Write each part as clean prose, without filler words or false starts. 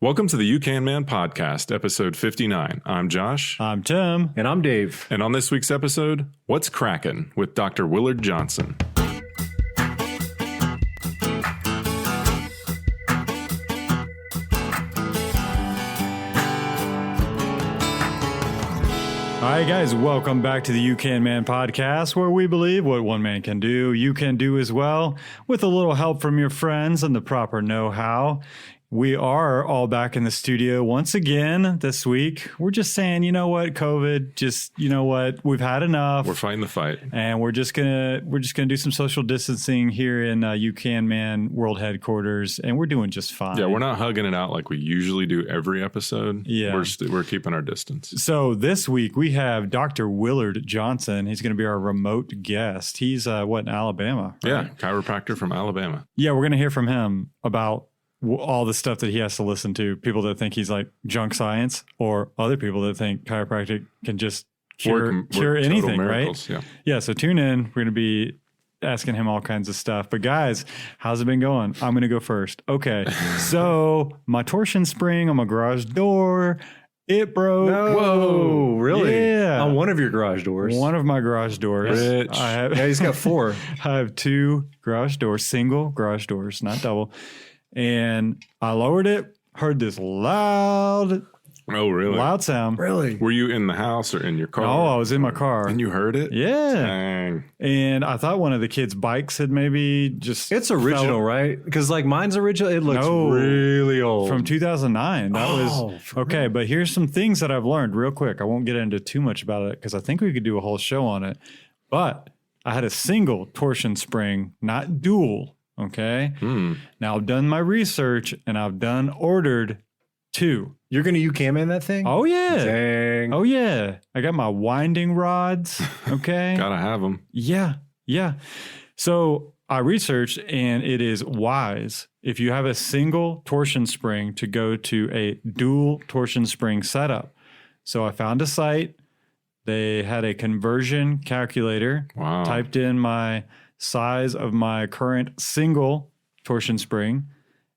Welcome to the You Can Man podcast, episode 59. I'm Josh. I'm Tim. And I'm Dave. And on this week's episode, What's Crackin' with Dr. Willard Johnson. All right, guys, welcome back to the You Can Man podcast, where we believe what one man can do, you can do as well, with a little help from your friends and the proper know-how. We are all back in the studio once again this week. We're just saying, you know what, COVID, just, you know what, we've had enough. We're fighting the fight. And we're just gonna do some social distancing here in You Can Man World Headquarters, and we're doing just fine. Yeah, we're not hugging it out like we usually do every episode. Yeah. We're keeping our distance. So this week we have Dr. Willard Johnson. He's going to be our remote guest. He's in Alabama, right? Yeah, chiropractor from Alabama. Yeah, we're going to hear from him about all the stuff that he has to listen to. People that think he's like junk science, or other people that think chiropractic can just cure anything, right? Yeah. So tune in. We're going to be asking him all kinds of stuff. But guys, how's it been going? I'm going to go first. Okay. So my torsion spring on my garage door, it broke. No. Whoa, really? Yeah. On one of your garage doors. One of my garage doors. Rich. Yeah, he's got four. I have two garage doors, single garage doors, not double. And I lowered it, heard this loud sound. Really? Were you in the house or in your car? Oh, I was in my car. And you heard it? Yeah. Dang. And I thought one of the kids' bikes had maybe just... It's original, right? Because like mine's original. It looks really old. From 2009. That was... Okay, but here's some things that I've learned real quick. I won't get into too much about it because I think we could do a whole show on it. But I had a single torsion spring, not dual. Okay. Now I've done my research and I've ordered two. You're going to You Can Man that thing? Oh, yeah. Dang. Oh, yeah. I got my winding rods. Okay. Gotta have them. Yeah. Yeah. So I researched, and it is wise if you have a single torsion spring to go to a dual torsion spring setup. So I found a site. They had a conversion calculator. Wow. Typed in my size of my current single torsion spring,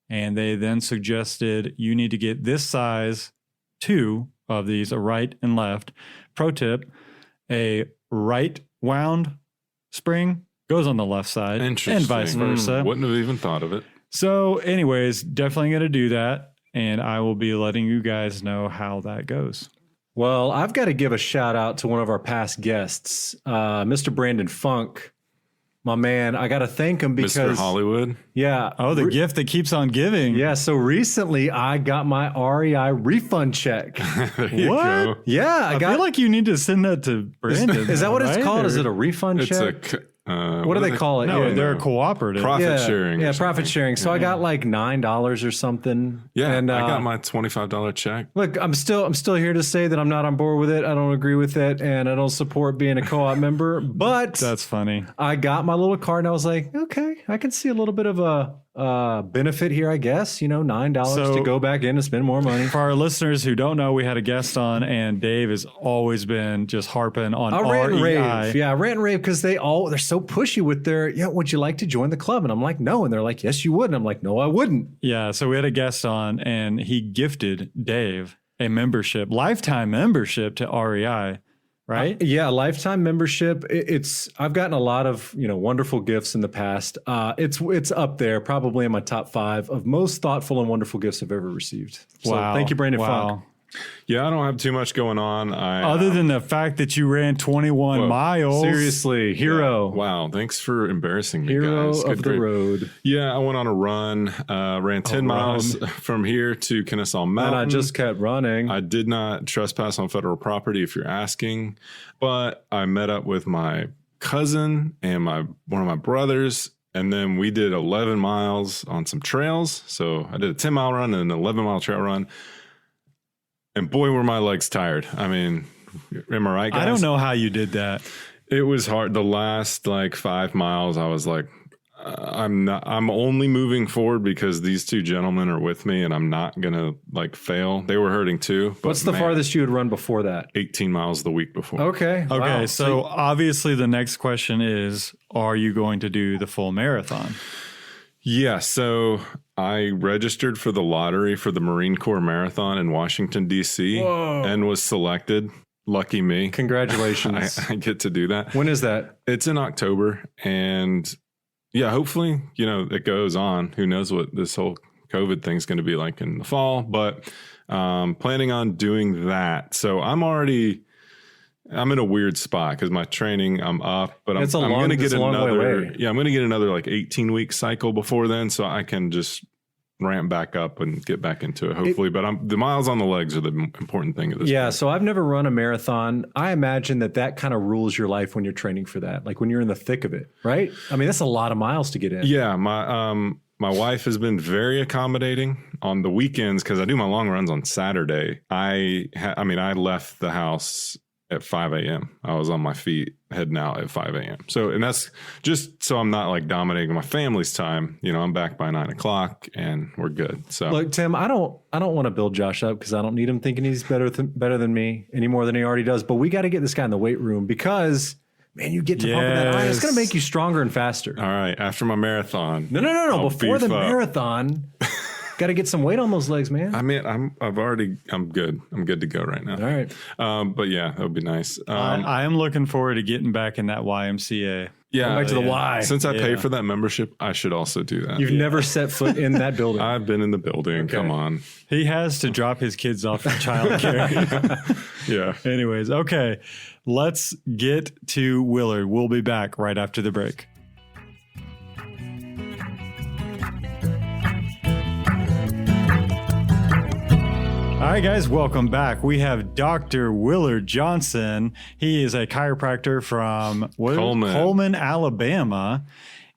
and they then suggested you need to get this size, two of these, a right and left. Pro tip, a right wound spring goes on the left side and vice versa. Wouldn't have even thought of it. So anyways, definitely going to do that, and I will be letting you guys know how that goes. Well, I've got to give a shout out to one of our past guests, Mr. Brandon Funk. My man, I got to thank him because... Mr. Hollywood? Yeah. Oh, the gift that keeps on giving. Yeah, so recently I got my REI refund check. There you go. Yeah, I feel like you need to send that to Brandon. Is that what it's called? Is it a refund It's check? what do they call it? No, they're a cooperative. Profit sharing. Yeah, profit sharing. So I got like $9 or something. Yeah, and I got my $25 check. Look, I'm still here to say that I'm not on board with it. I don't agree with it, and I don't support being a co-op member. But that's funny. I got my little card, and I was like, okay, I can see a little bit of a benefit here, I guess. You know, $9 to go back in and spend more money. For our listeners who don't know, we had a guest on, and Dave has always been just harping on rant and REI. rave. Yeah, rant and rave because they're so pushy with their, would you like to join the club? And I'm like, no. And they're like, yes, you would. And I'm like, no, I wouldn't. Yeah, so we had a guest on, and he gifted Dave a membership, lifetime membership to REI. Right? Yeah, lifetime membership. I've gotten a lot of wonderful gifts in the past. It's up there, probably in my top 5 of most thoughtful and wonderful gifts I've ever received. So wow! Thank you, Brandon Funk. Yeah, I don't have too much going on. Other than the fact that you ran 21 miles. Seriously, hero. Yeah, wow, thanks for embarrassing me, hero guys. Of the road. Yeah, I went on a run, ran 10 miles from here to Kennesaw Mountain. And I just kept running. I did not trespass on federal property, if you're asking, but I met up with my cousin and one of my brothers, and then we did 11 miles on some trails. So I did a 10-mile run and an 11-mile trail run. And boy, were my legs tired. I mean, am I right, guys? I don't know how you did that. It was hard. The last 5 miles, I was like, I'm only moving forward because these two gentlemen are with me, and I'm not going to fail. They were hurting too. But what's the farthest you had run before that? 18 miles the week before. Okay. Wow. So obviously the next question is, are you going to do the full marathon? Yeah. So I registered for the lottery for the Marine Corps Marathon in Washington, D.C. and was selected. Lucky me. Congratulations. I get to do that. When is that? It's in October. And yeah, hopefully, it goes on. Who knows what this whole COVID thing's going to be like in the fall, but planning on doing that. So I'm in a weird spot because my training, I'm up, but I'm going to get another like 18-week cycle before then. So I can just ramp back up and get back into it, hopefully. But the miles on the legs are the important thing at this point. Yeah, so I've never run a marathon. I imagine that kind of rules your life when you're training for that, like when you're in the thick of it, right? I mean, that's a lot of miles to get in. Yeah, my wife has been very accommodating on the weekends because I do my long runs on Saturday. I left the house at 5 a.m. I was on my feet heading out at 5 a.m. So, and that's just so I'm not like dominating my family's time. I'm back by 9 o'clock and we're good. So look, Tim, I don't want to build Josh up because I don't need him thinking he's better than me any more than he already does. But we got to get this guy in the weight room because, man, you get to pumping that iron. It's going to make you stronger and faster. All right. After my marathon. No. Before the marathon. Got to get some weight on those legs, man. I mean, I'm good. I'm good to go right now. All right. But yeah, that would be nice. I am looking forward to getting back in that YMCA. Yeah. Back to the Y. Since I pay for that membership, I should also do that. You've never set foot in that building. I've been in the building. Okay. Come on. He has to drop his kids off at childcare. Yeah. Anyways, okay. Let's get to Willard. We'll be back right after the break. All right, guys, welcome back. We have Dr. Willard Johnson. He is a chiropractor from Coleman, Alabama.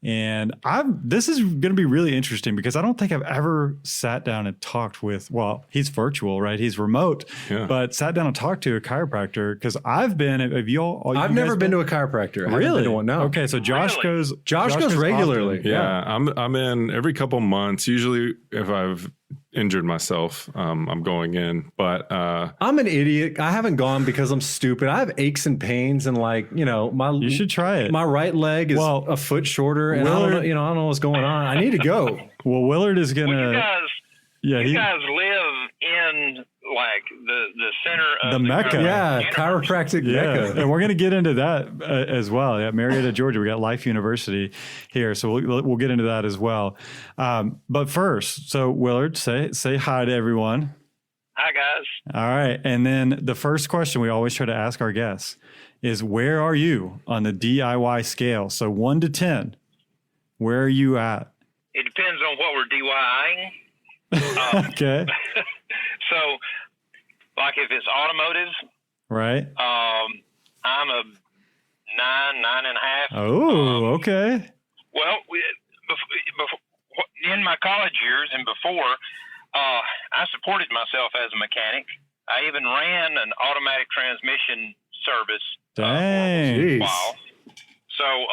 And this is going to be really interesting because I don't think I've ever sat down and talked with, well, he's virtual, right? He's remote, but sat down and talked to a chiropractor because I've been, I've never been to a chiropractor. Really? I haven't been to one, no. Okay, so Josh goes regularly. Often. Yeah, I'm in every couple months. Usually if I've injured myself, I'm going in, but I'm an idiot. I haven't gone because I'm stupid. I have aches and pains and you should try it. My right leg is a foot shorter and Willard, I don't know what's going on. I need to go. Well, Willard is going to... You guys live in like the center of the Mecca. Yeah, chiropractic Mecca. And we're going to get into that as well. Yeah, Marietta, Georgia. We got Life University here, so we'll get into that as well. But first, so Willard, say hi to everyone. Hi, guys. All right, and then the first question we always try to ask our guests is, where are you on the DIY scale? So 1 to 10, where are you at? It depends on what we're DIYing. Okay. So, like if it's automotive, right? I'm a 9.5. Oh, okay. Well, before, in my college years and before, I supported myself as a mechanic. I even ran an automatic transmission service for a while. So,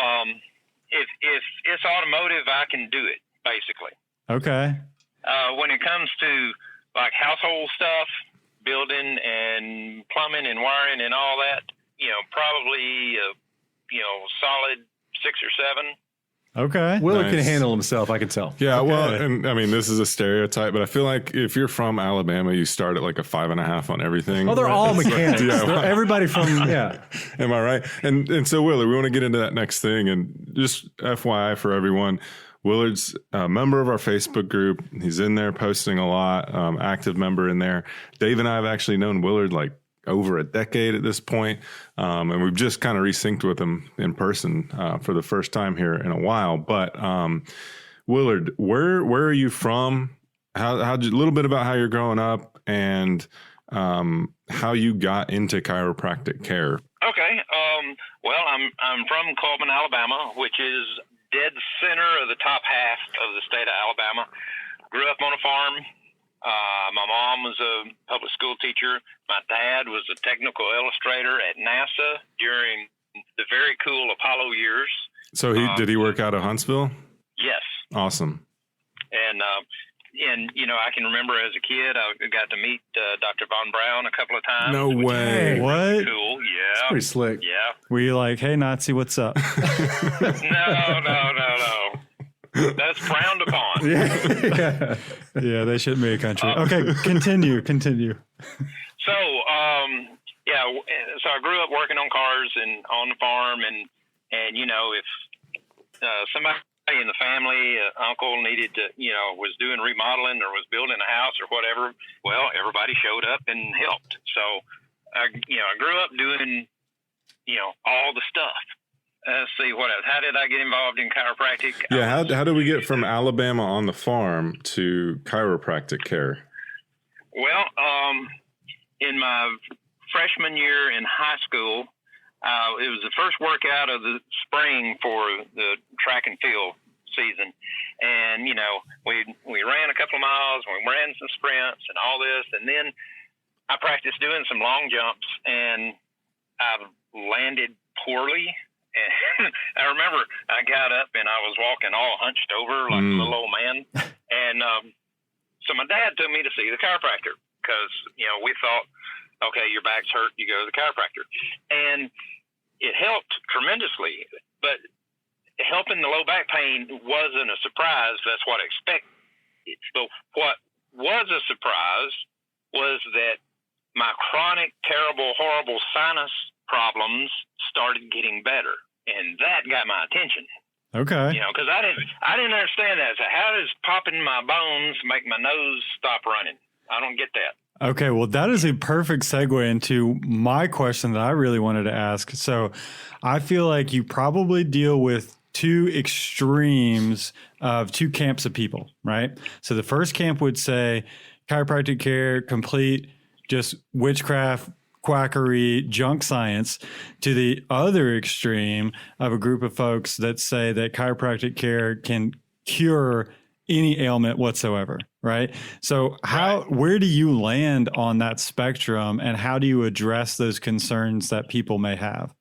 if it's automotive, I can do it basically. Okay. When it comes to like household stuff, building and plumbing and wiring and all that, probably solid 6 or 7. Okay. Willard can handle himself, I can tell. Yeah, okay. Well, and I mean, this is a stereotype, but I feel like if you're from Alabama, you start at like a 5.5 on everything. Oh, they're all mechanics. Everybody from, yeah. Am I right? And so, Willard, we want to get into that next thing. And just FYI for everyone, Willard's a member of our Facebook group. He's in there posting a lot, active member in there. Dave and I have actually known Willard like over a decade at this point. And we've just kind of resynced with him in person for the first time here in a while. But Willard, where are you from? How a little bit about how you're growing up and how you got into chiropractic care. Okay. Well, I'm from Coleman, Alabama, which is dead center of the top half of the state of Alabama. Grew up on a farm. My mom was a public school teacher. My dad was a technical illustrator at NASA during the very cool Apollo years. So did he work out of Huntsville? Yes. Awesome. And I can remember as a kid, I got to meet Dr. Von Braun a couple of times. No way. What? Cool. Yeah. It's pretty slick. Yeah. Were you like, hey, Nazi, what's up? No. That's frowned upon. Yeah, they shouldn't be a country. Okay, continue. So, so I grew up working on cars and on the farm, and if somebody in the family, uncle needed to, was doing remodeling or was building a house or whatever, well, everybody showed up and helped. So, I grew up doing, all the stuff. Let's see what else. How did I get involved in chiropractic? Yeah, how did we get from Alabama on the farm to chiropractic care? Well, in my freshman year in high school, it was the first workout of the spring for the track and field season. And, we ran a couple of miles, we ran some sprints and all this. And then I practiced doing some long jumps, and I landed poorly. And I remember I got up and I was walking all hunched over like a little old man. And so my dad took me to see the chiropractor because, we thought, okay, your back's hurt, you go to the chiropractor. And it helped tremendously, but helping the low back pain wasn't a surprise. That's what I expected. So what was a surprise was that my chronic, terrible, horrible sinus problems started getting better, and that got my attention. Okay. Because I didn't understand that. So how does popping my bones make my nose stop running? I don't get that. Okay, well, that is a perfect segue into my question that I really wanted to ask. So I feel like you probably deal with two extremes of two camps of people, right? So the first camp would say chiropractic care, complete just witchcraft, quackery, junk science, to the other extreme of a group of folks that say that chiropractic care can cure any ailment whatsoever, right? So where do you land on that spectrum, and how do you address those concerns that people may have?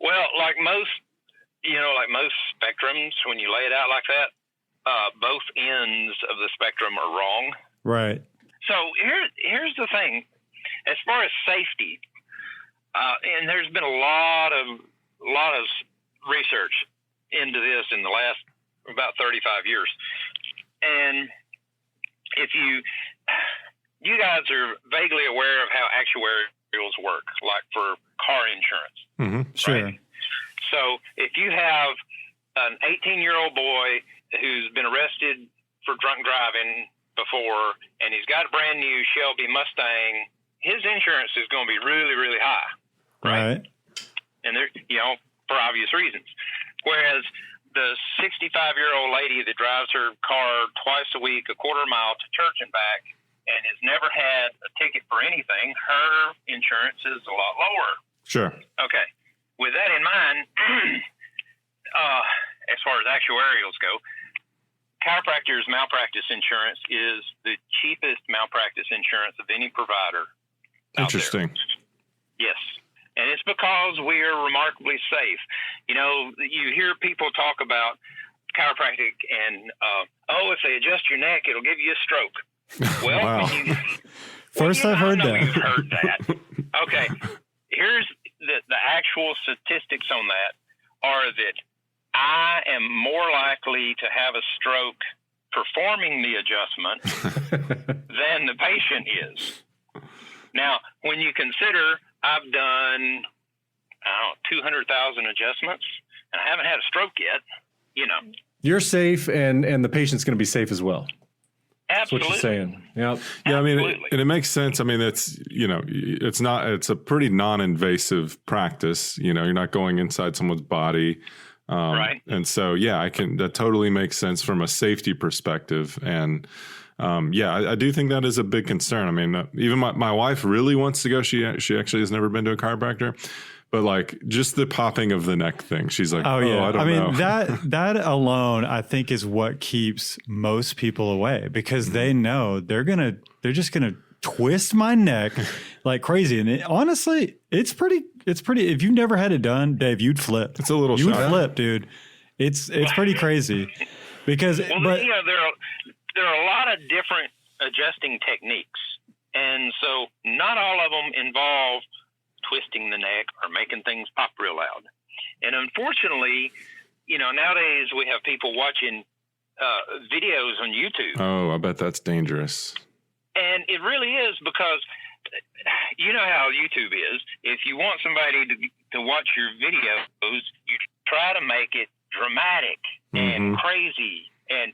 Well, like most spectrums, when you lay it out like that, both ends of the spectrum are wrong. Right. So here's the thing. As far as safety, and there's been a lot of research into this in the last about 35 years. And if you guys are vaguely aware of how actuarials work, like for car insurance. Mm-hmm. Sure. Right? So if you have an 18-year-old boy who's been arrested for drunk driving before, and he's got a brand new Shelby Mustang, his insurance is going to be really, really high. Right. And they're, for obvious reasons. Whereas the 65-year-old lady that drives her car twice a week, a quarter mile to church and back, and has never had a ticket for anything, her insurance is a lot lower. Sure. Okay. With that in mind, as far as actuarials go, chiropractor's malpractice insurance is the cheapest malpractice insurance of any provider. Interesting. Yes. And it's because we are remarkably safe. You hear people talk about chiropractic and, if they adjust your neck, it'll give you a stroke. Well, wow. First I've heard that. You've heard that. Okay. Here's the actual statistics on that are that I am more likely to have a stroke performing the adjustment than the patient is. Now, when you consider I've done, 200,000 adjustments, and I haven't had a stroke yet, You're safe, and the patient's going to be safe as well. Absolutely. That's what you're saying. Yeah. Yeah. I mean, and it makes sense. I mean, it's a pretty non-invasive practice. You're not going inside someone's body. Right. And so, that totally makes sense from a safety perspective. And, I do think that is a big concern. I mean, even my wife really wants to go. She actually has never been to a chiropractor, but like just the popping of the neck thing, she's like, I don't know. that alone, I think, is what keeps most people away, because they know they're just gonna twist my neck like crazy. And honestly, it's pretty. If you've never had it done, Dave, you'd flip. It's a little. You would flip, dude. It's pretty crazy because. There are a lot of different adjusting techniques, and so not all of them involve twisting the neck or making things pop real loud. And unfortunately, nowadays we have people watching videos on YouTube. Oh, I bet that's dangerous. And it really is, because you know how YouTube is. If you want somebody to watch your videos, you try to make it dramatic and crazy. And,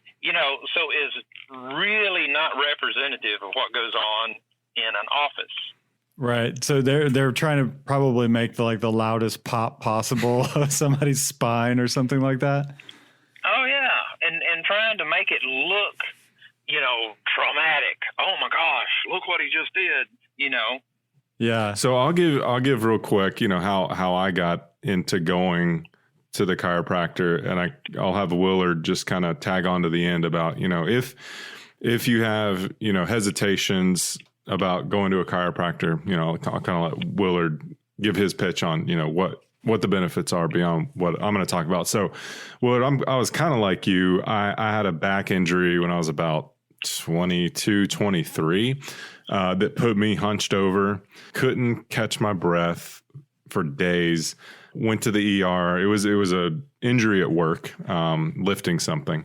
so it's really not representative of what goes on in an office. Right. So they're trying to probably make the loudest pop possible of somebody's spine or something like that. Oh, yeah. And trying to make it look, traumatic. Oh, my gosh, look what he just did, Yeah. So I'll give real quick, how I got into going to the chiropractor, and I'll have Willard just kind of tag on to the end about, if you have, hesitations about going to a chiropractor, I'll kind of let Willard give his pitch on, what the benefits are beyond what I'm going to talk about. So, Willard, I was kind of like you. I had a back injury when I was about 22, 23, that put me hunched over, couldn't catch my breath for days, went to the ER. It was a injury at work, lifting something.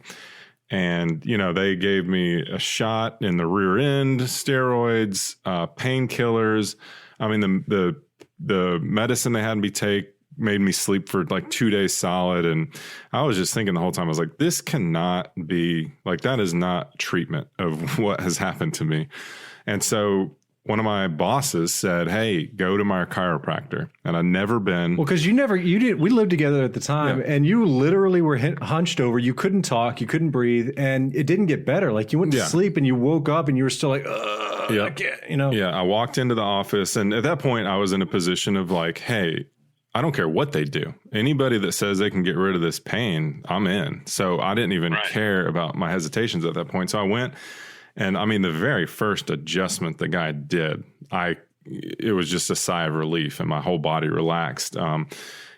And, they gave me a shot in the rear end, steroids, painkillers. I mean, the medicine they had me take made me sleep for like 2 days solid. And I was just thinking the whole time, I was like, this cannot be, like, that is not treatment of what has happened to me. And so one of my bosses said, hey, go to my chiropractor. And I'd never been. Well, because you didn't, we lived together at the time, and you literally were hunched over. You couldn't talk, you couldn't breathe, and it didn't get better. Like, you went to sleep and you woke up and you were still like, I can't, Yeah, I walked into the office, and at that point I was in a position of like, hey, I don't care what they do. Anybody that says they can get rid of this pain, I'm in. So I didn't even care about my hesitations at that point. So I went. And I mean, the very first adjustment the guy did, it was just a sigh of relief, and my whole body relaxed.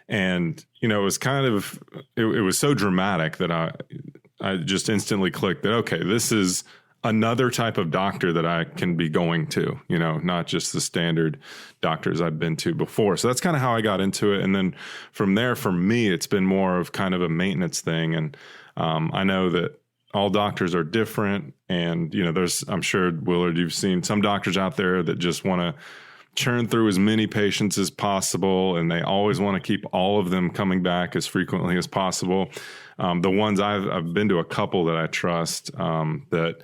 And it was kind of, it was so dramatic that I just instantly clicked that, okay, this is another type of doctor that I can be going to, not just the standard doctors I've been to before. So that's kind of how I got into it. And then from there, for me, it's been more of kind of a maintenance thing. And I know that all doctors are different. And, I'm sure, Willard, you've seen some doctors out there that just want to churn through as many patients as possible. And they always want to keep all of them coming back as frequently as possible. The ones I've been to a couple that I trust, that,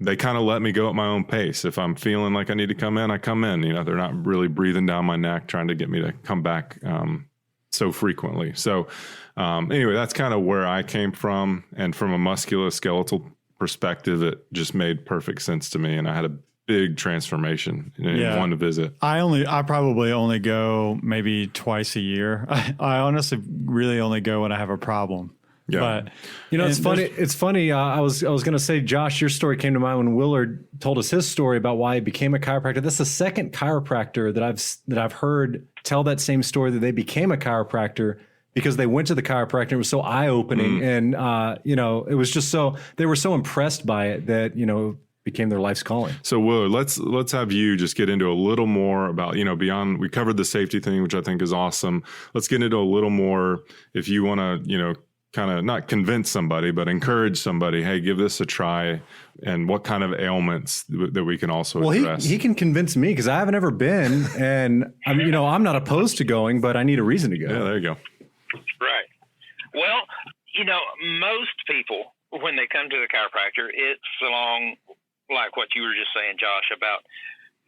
they kind of let me go at my own pace. If I'm feeling like I need to come in, I come in. They're not really breathing down my neck, trying to get me to come back so frequently. So anyway, that's kind of where I came from. And from a musculoskeletal perspective, it just made perfect sense to me. And I had a big transformation in one visit. I probably only go maybe twice a year. I honestly really only go when I have a problem. Yeah. But it's funny. It's funny. I was going to say, Josh, your story came to mind when Willard told us his story about why he became a chiropractor. That's the second chiropractor that I've heard tell that same story, that they became a chiropractor because they went to the chiropractor. It was so eye-opening. And, it was just they were so impressed by it that, became their life's calling. So Willard, let's have you just get into a little more about, beyond, we covered the safety thing, which I think is awesome. Let's get into a little more, if you want to, kind of not convince somebody, but encourage somebody, hey, give this a try, and what kind of ailments that we can also address. He can convince me, because I haven't ever been, and I'm not opposed to going, but I need a reason to go. Yeah, there you go. Right. Well, most people, when they come to the chiropractor, it's along like what you were just saying, Josh, about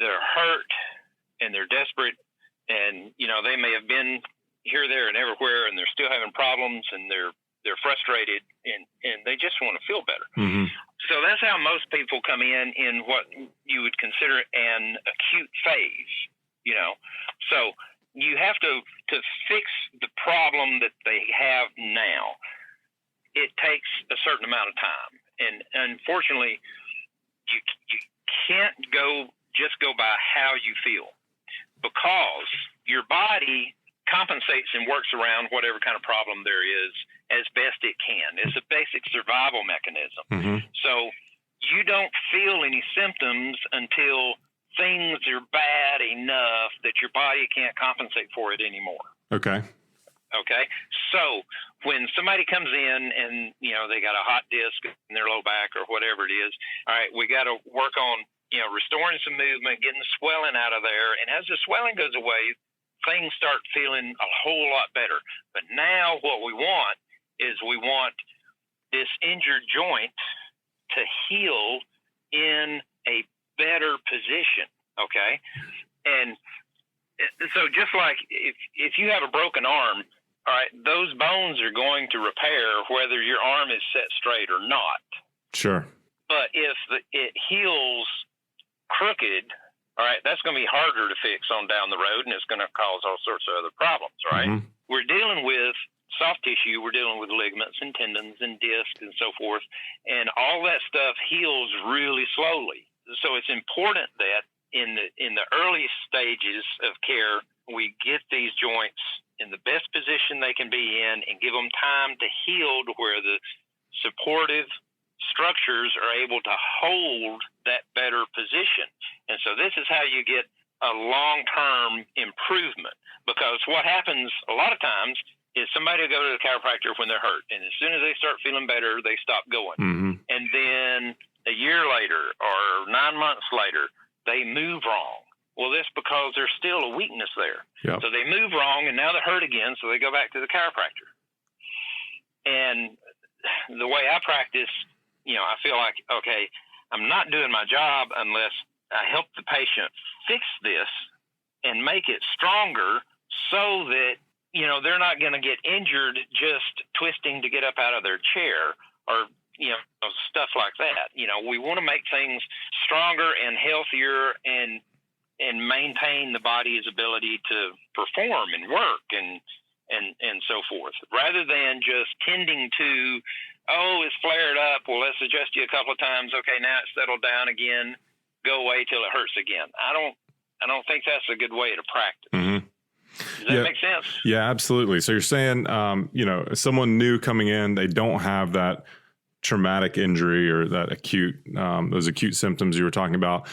they're hurt and they're desperate, and they may have been here, there, and everywhere, and they're still having problems, and they're frustrated, and they just want to feel better. Mm-hmm. So that's how most people come in what you would consider an acute phase, So you have to fix the problem that they have now. It takes a certain amount of time. And unfortunately, you can't just go by how you feel, because your body compensates and works around whatever kind of problem there is as best it can. It's a basic survival mechanism. Mm-hmm. So you don't feel any symptoms until things are bad enough that your body can't compensate for it anymore. Okay. Okay. So when somebody comes in and, they got a hot disc in their low back or whatever it is, all right, we got to work on, restoring some movement, getting the swelling out of there. And as the swelling goes away, things start feeling a whole lot better. But now what we want is this injured joint to heal in a better position. Okay. And so just like if you have a broken arm, all right, those bones are going to repair whether your arm is set straight or not. Sure. But if it heals crooked, all right, that's going to be harder to fix on down the road, and it's going to cause all sorts of other problems, right? Mm-hmm. We're dealing with soft tissue. We're dealing with ligaments and tendons and discs and so forth, and all that stuff heals really slowly. So it's important that in the early stages of care, we get these joints in the best position they can be in and give them time to heal to where the supportive structures are able to hold that better position. And so this is how you get a long-term improvement, because what happens a lot of times is somebody will go to the chiropractor when they're hurt, and as soon as they start feeling better, they stop going. Mm-hmm. And then a year later or 9 months later, they move wrong. Well, that's because there's still a weakness there. Yep. So they move wrong, and now they're hurt again, so they go back to the chiropractor. And the way I practice, I feel like, okay, I'm not doing my job unless I help the patient fix this and make it stronger so that, they're not going to get injured just twisting to get up out of their chair or, stuff like that. We want to make things stronger and healthier and maintain the body's ability to perform and work and so forth, rather than just tending to, it's flared up. Well, let's adjust you a couple of times. Okay, now it's settled down again. Go away till it hurts again. I don't think that's a good way to practice. Mm-hmm. Does that make sense? Yeah, absolutely. So you're saying, someone new coming in, they don't have that traumatic injury or that those acute symptoms you were talking about.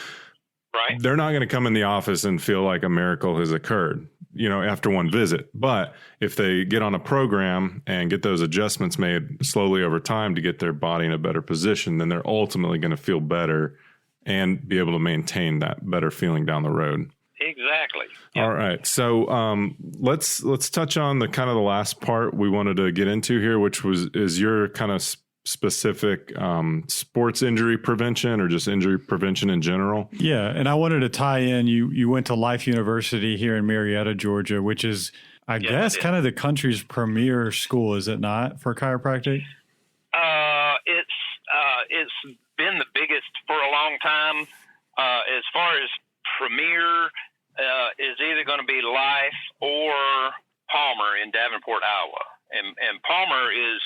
Right. They're not going to come in the office and feel like a miracle has occurred, after one visit. But if they get on a program and get those adjustments made slowly over time to get their body in a better position, then they're ultimately going to feel better and be able to maintain that better feeling down the road. Exactly. Yep. All right. So let's touch on the kind of the last part we wanted to get into here, which is your kind of specific sports injury prevention or just injury prevention in general. Yeah. And I wanted to tie in, you went to Life University here in Marietta, Georgia, which is, I guess, kind of the country's premier school, is it not, for chiropractic? It's been the biggest for a long time. As far as premier, is either going to be Life or Palmer in Davenport, Iowa. And Palmer is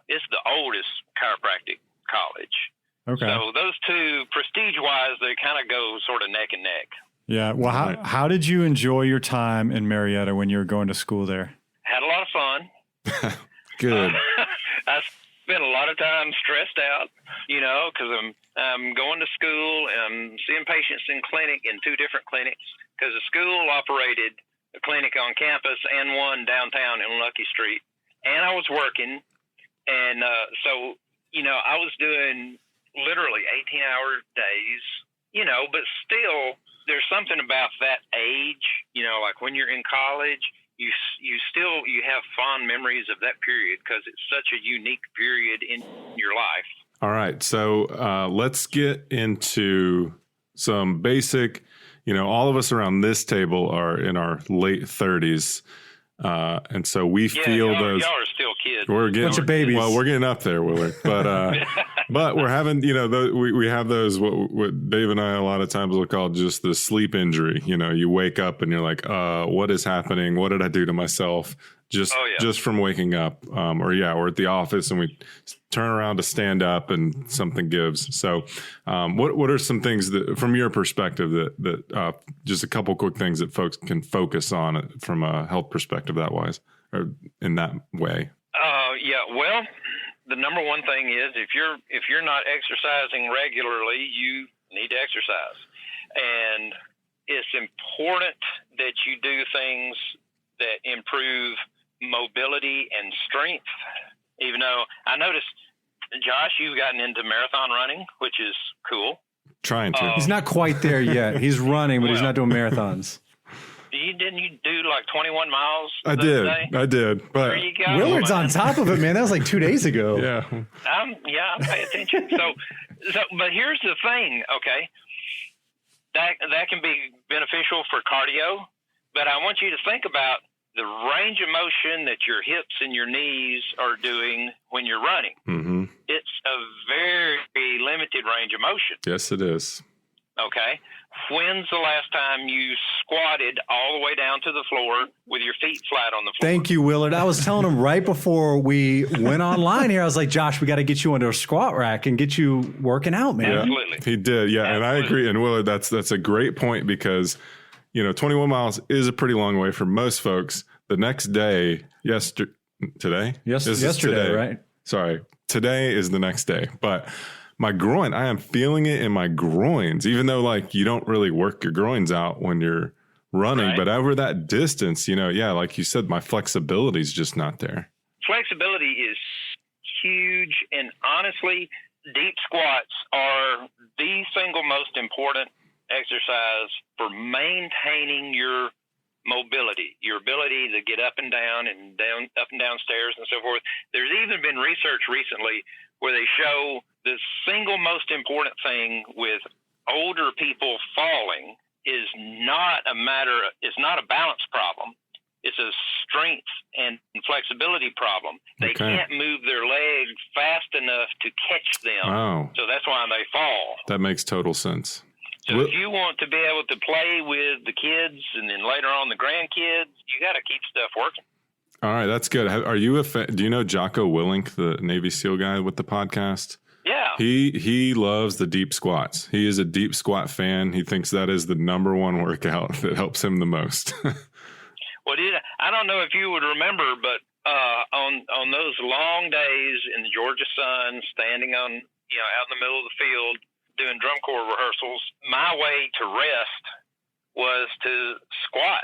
it's the oldest chiropractic college. Okay. So those two, prestige-wise, they kind of go sort of neck and neck. Yeah. Well, how did you enjoy your time in Marietta when you were going to school there? Had a lot of fun. Good. I spent a lot of time stressed out, because I'm going to school and I'm seeing patients in two different clinics, because the school operated a clinic on campus and one downtown in Lucky Street. And I was working. And so, I was doing literally 18-hour days, but still there's something about that age, like when you're in college, you have fond memories of that period because it's such a unique period in your life. All right. So let's get into some basic, all of us around this table are in our late 30s. And so we feel those. Y'all are still kids. We're getting bunch of babies. Well, we're getting up there, Willard. But but we're having, we have those what Dave and I a lot of times will call just the sleep injury. You wake up and you're like, what is happening? What did I do to myself? Just from waking up, or we're at the office and we turn around to stand up and something gives. So, what are some things that, from your perspective, that just a couple quick things that folks can focus on from a health perspective that wise, or in that way? Well, the number one thing is if you're not exercising regularly, you need to exercise, and it's important that you do things that improve mobility and strength. Even though I noticed, Josh, you've gotten into marathon running, which is cool. Trying to. He's not quite there yet. He's running, but he's not doing marathons. Didn't you do like 21 miles? I did. But there you go. Willard's on top of it, man. That was like 2 days ago. Yeah. I pay attention. So, but here's the thing, okay? That can be beneficial for cardio, but I want you to think about the range of motion that your hips and your knees are doing when you're running. Mm-hmm. It's a very limited range of motion. Yes, it is. Okay. When's the last time you squatted all the way down to the floor with your feet flat on the floor? Thank you, Willard. I was telling him right before we went online here, I was like, Josh, we got to get you under a squat rack and get you working out, man. Absolutely. He did. Yeah. Absolutely. And I agree. And Willard, that's a great point because, 21 miles is a pretty long way for most folks. The next day, today, right? Sorry. Today is the next day, but my groin, I am feeling it in my groins, even though you don't really work your groins out when you're running, right. But over that distance, like you said, my flexibility is just not there. Flexibility is huge. And honestly, deep squats are the single most important exercise for maintaining your mobility, your ability to get up and down stairs and so forth. There's even been research recently where they show the single most important thing with older people falling is not it's not a balance problem. It's a strength and flexibility problem. They can't move their legs fast enough to catch them. Wow. So that's why they fall. That makes total sense. So if you want to be able to play with the kids and then later on the grandkids, you got to keep stuff working. All right, that's good. Are you do you know Jocko Willink, the Navy SEAL guy with the podcast? Yeah. He loves the deep squats. He is a deep squat fan. He thinks that is the number one workout that helps him the most. Well, I don't know if you would remember, but on those long days in the Georgia sun, standing on out in the middle of the field doing drum corps rehearsals, my way to rest was to squat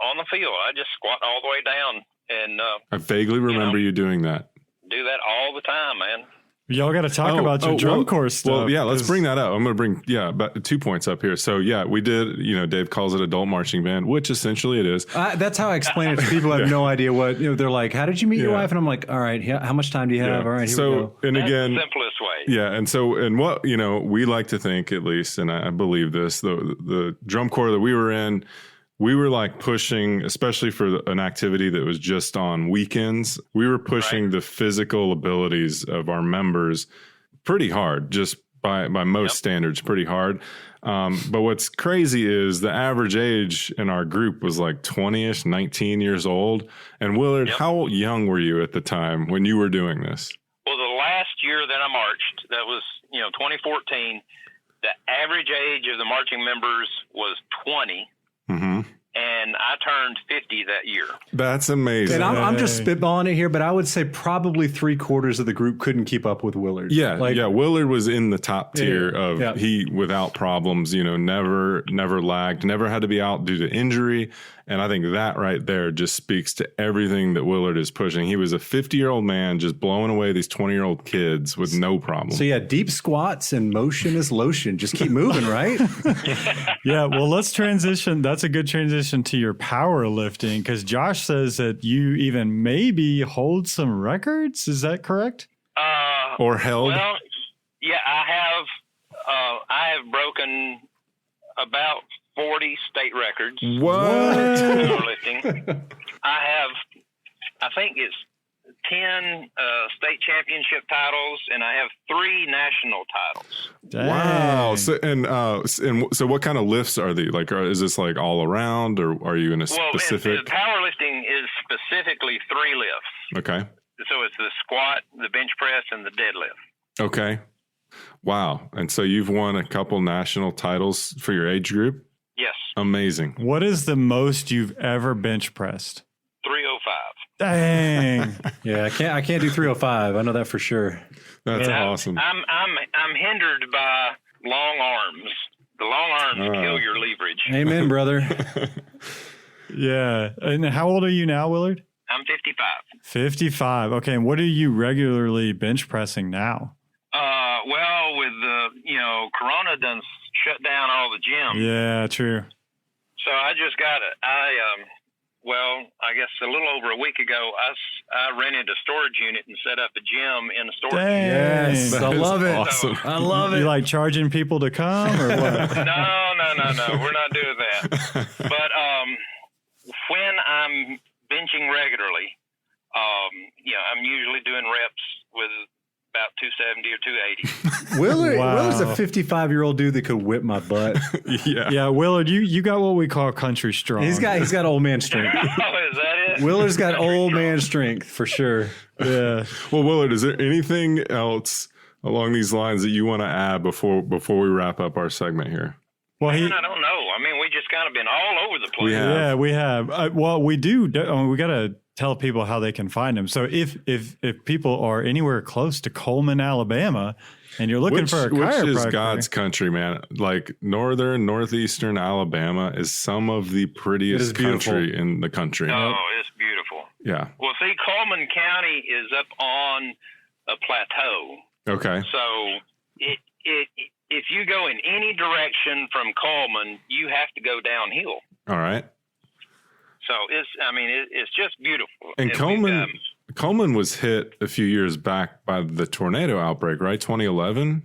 on the field. I just squat all the way down. And I vaguely remember you doing that. Do that all the time, man. Y'all got to talk about your drum corps stuff. Well, yeah, let's bring that up. I'm going to bring, about 2 points up here. So, yeah, we did, Dave calls it adult marching band, which essentially it is. That's how I explain it to people who have no idea what, they're like, how did you meet your wife? And I'm like, all right, how much time do you have? All right, here we go. And that's again, the simplest way. Yeah. And what, we like to think at least, and I believe this, the drum corps that we were in, we were pushing, especially for an activity that was just on weekends, we were pushing the physical abilities of our members pretty hard, just by most standards, pretty hard. But what's crazy is the average age in our group was 20-ish, 19 years old. And Willard, how young were you at the time when you were doing this? Well, the last year that I marched, that was, 2014, the average age of the marching members was 20. Mm-hmm. And I turned 50 that year. That's amazing. And I'm just spitballing it here, but I would say probably 3/4 of the group couldn't keep up with Willard. Yeah. Willard was in the top tier of he without problems, never lagged, never had to be out due to injury. And I think that right there just speaks to everything that Willard is pushing. He was a 50-year-old man just blowing away these 20-year-old kids with no problem. So deep squats and motion is lotion. Just keep moving, right? Yeah. Well, let's transition. That's a good transition to your powerlifting because Josh says that you even maybe hold some records. Is that correct? Or held? Well, yeah, I have broken about 40 state records. What? Powerlifting. I think it's 10 state championship titles, and I have 3 national titles. Dang. Wow. So what kind of lifts are they? Is this all around, or are you in a specific? Powerlifting is specifically 3 lifts. Okay. So it's the squat, the bench press, and the deadlift. Okay. Wow. And so you've won a couple national titles for your age group? Yes. Amazing. What is the most you've ever bench pressed? 305. Dang. Yeah, I can't do 305. I know that for sure. That's awesome. I'm hindered by long arms. The long arms kill your leverage. Amen, brother. Yeah. And how old are you now, Willard? I'm 55. 55. Okay. And what are you regularly bench pressing now? Well, with Corona done shut down all the gyms. Yeah, true. So I just got it. I guess a little over a week ago, I rented a storage unit and set up a gym in a storage unit. Yes, I love it. Awesome. I love it. You like charging people to come or what? No. We're not doing that. But when I'm benching regularly, I'm usually doing reps with about 270 or 280. Willard's a 55-year-old dude that could whip my butt. Yeah, Willard, you got what we call country strong. He's got old man strength. Oh, is that it? Willard's got old man strength for sure. Yeah. Well, Willard, is there anything else along these lines that you want to add before we wrap up our segment here? Well, I don't know. I mean, we just kind of been all over the place. Yeah, we have. We do. We got to tell people how they can find him. So if people are anywhere close to Coleman, Alabama, and you're looking for a chiropractor, which is God's country, man. Like northeastern Alabama is some of the prettiest country in the country. Oh, it's beautiful. Yeah. Well, see, Coleman County is up on a plateau. Okay. So if you go in any direction from Coleman, you have to go downhill. All right. So it's just beautiful. And Coleman was hit a few years back by the tornado outbreak, right? 2011.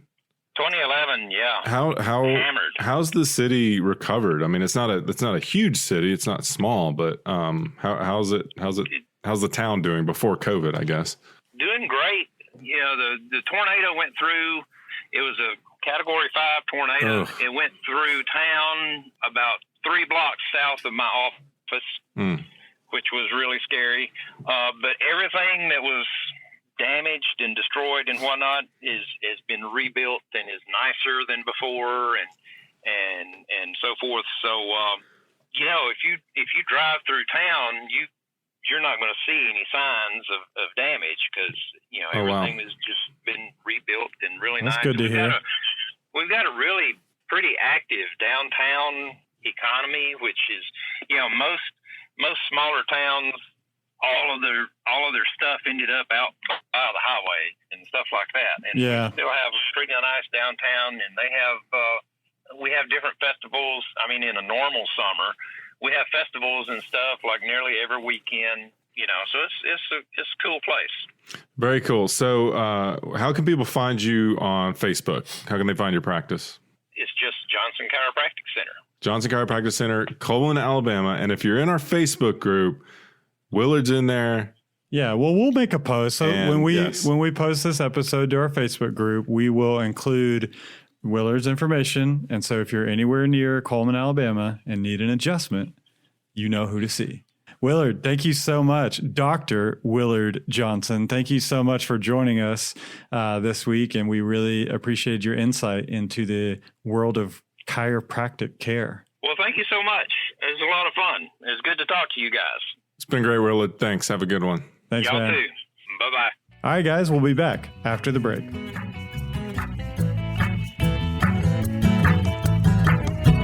2011, yeah. How hammered. How's the city recovered? I mean, it's not a huge city. It's not small, but how's the town doing before COVID? I guess doing great. The tornado went through. It was a Category 5 tornado. Ugh. It went through town about 3 blocks south of my office, which was really scary. But everything that was damaged and destroyed and whatnot has been rebuilt and is nicer than before and so forth. So, if you drive through town, you're not going to see any signs of damage because, everything has just been rebuilt and really That's nice. good to hear. We've got a really pretty active downtown economy, which is, most smaller towns, all of their stuff ended up out by the highway and stuff like that. And we still have a pretty nice downtown, and they have we have different festivals. I mean, in a normal summer, we have festivals and stuff like nearly every weekend. So it's a cool place. very cool. So, how can people find you on Facebook? How can they find your practice? It's just Johnson Chiropractic Center. Johnson Chiropractic Center, Coleman, Alabama. And if you're in our Facebook group, Willard's in there. Yeah, well, we'll make a post. So when we post this episode to our Facebook group, we will include Willard's information. And so if you're anywhere near Coleman, Alabama and need an adjustment, you know who to see. Willard, thank you so much. Dr. Willard Johnson, thank you so much for joining us this week. And we really appreciate your insight into the world of chiropractic care. Well, thank you so much. It was a lot of fun. It was good to talk to you guys. It's been great, Willard. Thanks. Have a good one. Thanks, Y'all man. too. Bye-bye. All right, guys, we'll be back after the break.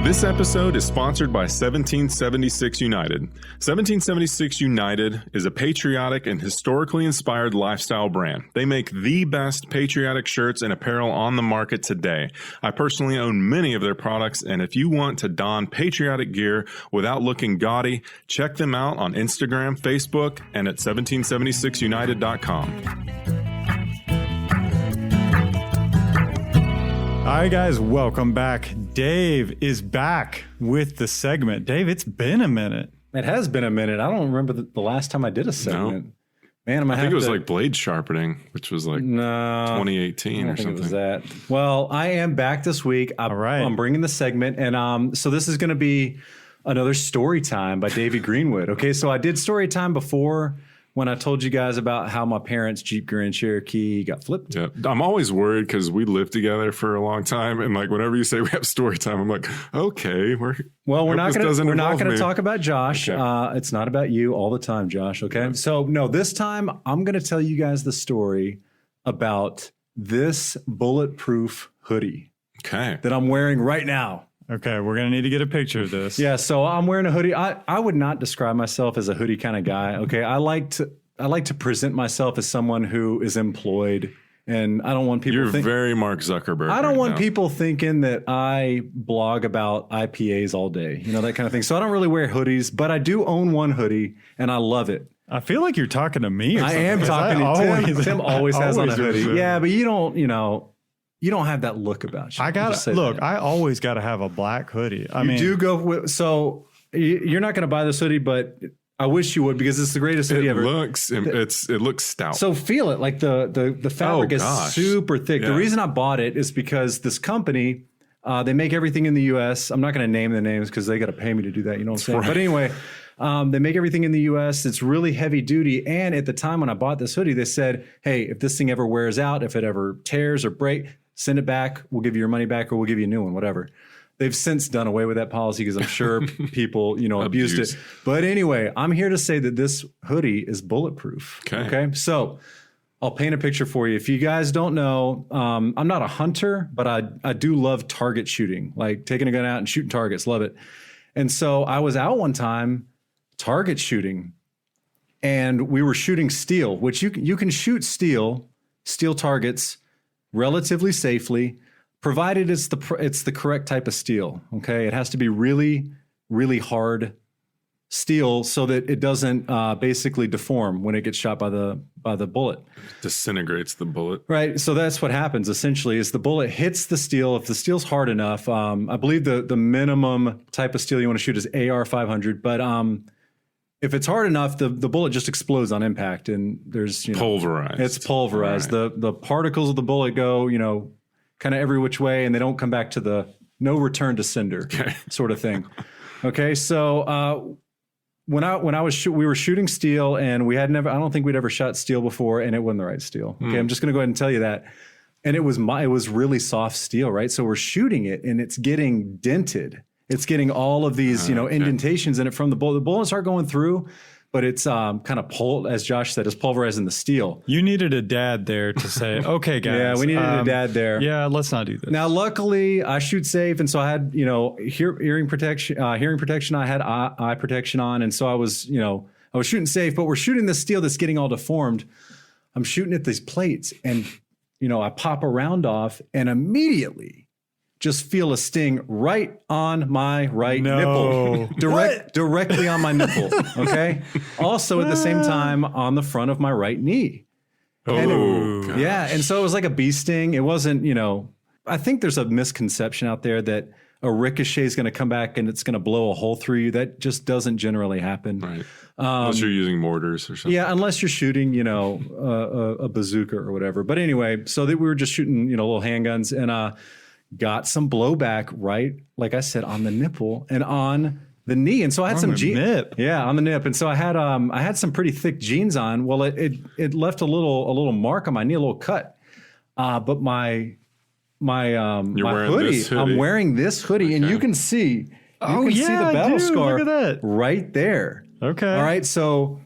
This episode is sponsored by 1776 United. 1776 United is a patriotic and historically inspired lifestyle brand. They make the best patriotic shirts and apparel on the market today. I personally own many of their products, and if you want to don patriotic gear without looking gaudy, check them out on Instagram, Facebook, and at 1776united.com. All right, guys, welcome back. Dave is back with the segment. Dave, it's been a minute. It has been a minute. I don't remember the last time I did a segment. No. Man, I think it was like blade sharpening, which was like 2018 or something. It was that. Well, I am back this week. All right. I'm bringing the segment. And so this is going to be another story time by Davey Greenwood. Okay, so I did story time before when I told you guys about how my parents' Jeep Grand Cherokee got flipped. Yeah. I'm always worried because we lived together for a long time. And like whenever you say we have story time, I'm like, okay, we're not going to talk about Josh. Okay. It's not about you all the time, Josh. Okay. Yeah. So no, this time I'm going to tell you guys the story about this bulletproof hoodie. Okay. That I'm wearing right now. Okay, we're going to need to get a picture of this. Yeah, so I'm wearing a hoodie. I would not describe myself as a hoodie kind of guy. Okay, I like to present myself as someone who is employed, and I don't want people. You're very Mark Zuckerberg. I don't want people thinking that I blog about IPAs all day, that kind of thing. So I don't really wear hoodies, but I do own one hoodie, and I love it. I feel like you're talking to me. I am talking to Tim. Tim always has on a hoodie. Yeah, but you don't have that look about you. I always got to have a black hoodie. You do go with, so you're not going to buy this hoodie, but I wish you would, because it's the greatest hoodie ever. It looks stout. So feel it, like the fabric is super thick. Yeah. The reason I bought it is because this company, they make everything in the U.S. I'm not going to name the names because they got to pay me to do that. You know what I'm saying? Right. But anyway, they make everything in the U.S. It's really heavy duty. And at the time when I bought this hoodie, they said, hey, if this thing ever wears out, if it ever tears or breaks, send it back. We'll give you your money back, or we'll give you a new one, whatever. They've since done away with that policy because I'm sure people, abused it. But anyway, I'm here to say that this hoodie is bulletproof. Okay. So I'll paint a picture for you. If you guys don't know, I'm not a hunter, but I do love target shooting, like taking a gun out and shooting targets. Love it. And so I was out one time target shooting, and we were shooting steel, which you can shoot steel targets relatively safely, provided it's the correct type of steel. Okay, it has to be really, really hard steel so that it doesn't basically deform when it gets shot by the bullet. Disintegrates the bullet. Right. So that's what happens essentially is the bullet hits the steel. If the steel's hard enough, I believe the minimum type of steel you want to shoot is AR 500, but if it's hard enough, the bullet just explodes on impact, and there's pulverized. It's pulverized. Right. The particles of the bullet go kind of every which way, and they don't come back to the no return to sender sort of thing. Okay, so when we were shooting steel, and I don't think we'd ever shot steel before, and it wasn't the right steel. Okay, I'm just gonna go ahead and tell you that. And it was really soft steel, right? So we're shooting it, and it's getting dented. It's getting all of these, indentations in it from the bullet. The bullets are going through, but it's kind of as Josh said, it's pulverizing the steel. You needed a dad there to say, okay, guys. Yeah, we needed a dad there. Yeah, let's not do this. Now, luckily, I shoot safe, and so I had, hearing protection. I had eye protection on, and so I was shooting safe. But we're shooting this steel that's getting all deformed. I'm shooting at these plates, and I pop a round off, and immediately just feel a sting right on my right nipple. Directly on my nipple. Okay. Also at the same time on the front of my right knee. And so it was like a bee sting. It wasn't, I think there's a misconception out there that a ricochet is going to come back and it's going to blow a hole through you. That just doesn't generally happen. Right. Unless you're using mortars or something. Yeah, unless you're shooting, a bazooka or whatever. But anyway, so we were just shooting, little handguns, and got some blowback right, like I said, on the nipple and on the knee. And so I had some jeans. Yeah, on the nip. And so I had some pretty thick jeans on. Well, it left a little mark on my knee, a little cut. But my hoodie, I'm wearing this hoodie, and you can see see the battle scar right there. Okay. All right. So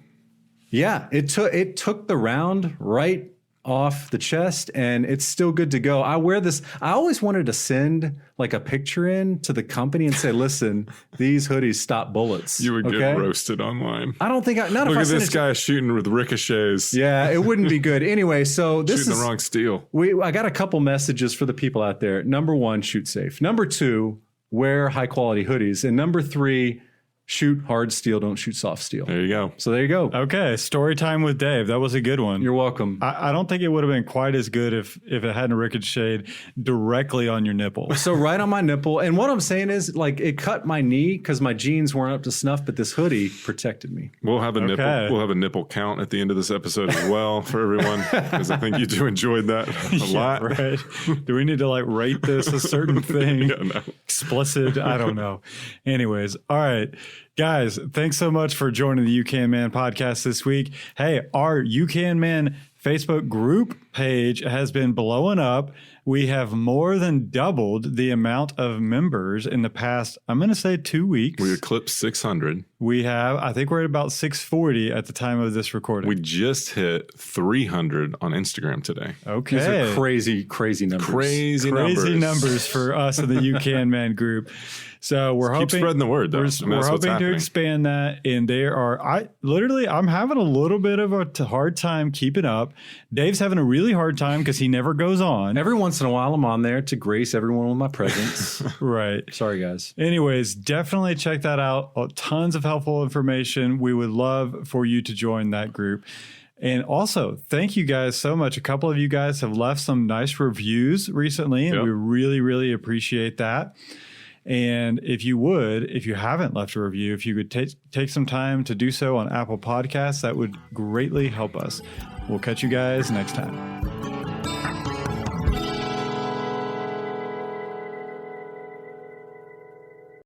yeah, it took the round right off the chest, and it's still good to go. I wear this. I always wanted to send like a picture in to the company and say, listen, these hoodies stop bullets. You would get roasted online. I don't think not Look if at this guy shooting with ricochets. Yeah, it wouldn't be good. Anyway, so this shooting the wrong steel. I got a couple messages for the people out there. Number 1, shoot safe. Number 2, wear high quality hoodies. And number 3, shoot hard steel, don't shoot soft steel. There you go. So there you go. Okay, story time with Dave. That was a good one. You're welcome. I don't think it would have been quite as good if it hadn't ricocheted directly on your nipple. So right on my nipple. And what I'm saying is, like, it cut my knee because my jeans weren't up to snuff, but this hoodie protected me. We'll have a nipple. We'll have a nipple count at the end of this episode as well for everyone, because I think you two enjoyed that a lot. Right? Do we need to rate this a certain thing? No. Explicit? I don't know. Anyways, all right. Guys, thanks so much for joining the You Can Man podcast this week. Hey, our You Can Man Facebook group page has been blowing up. We have more than doubled the amount of members in the past, I'm going to say 2 weeks. We eclipsed 600. We have, I think we're at about 640 at the time of this recording. We just hit 300 on Instagram today. Okay. These are crazy numbers. Crazy numbers for us in the You Can Man group. So we're hoping keep spreading the word, though. We're hoping to expand that, and I'm having a little bit of a hard time keeping up. Dave's having a really hard time because he never goes on. Every once in a while, I'm on there to grace everyone with my presence. Right. Sorry, guys. Anyways, definitely check that out. Tons of helpful information. We would love for you to join that group. And also, thank you guys so much. A couple of you guys have left some nice reviews recently, and we really, really appreciate that. And if you haven't left a review, if you could take some time to do so on Apple Podcasts, that would greatly help us. We'll catch you guys next time.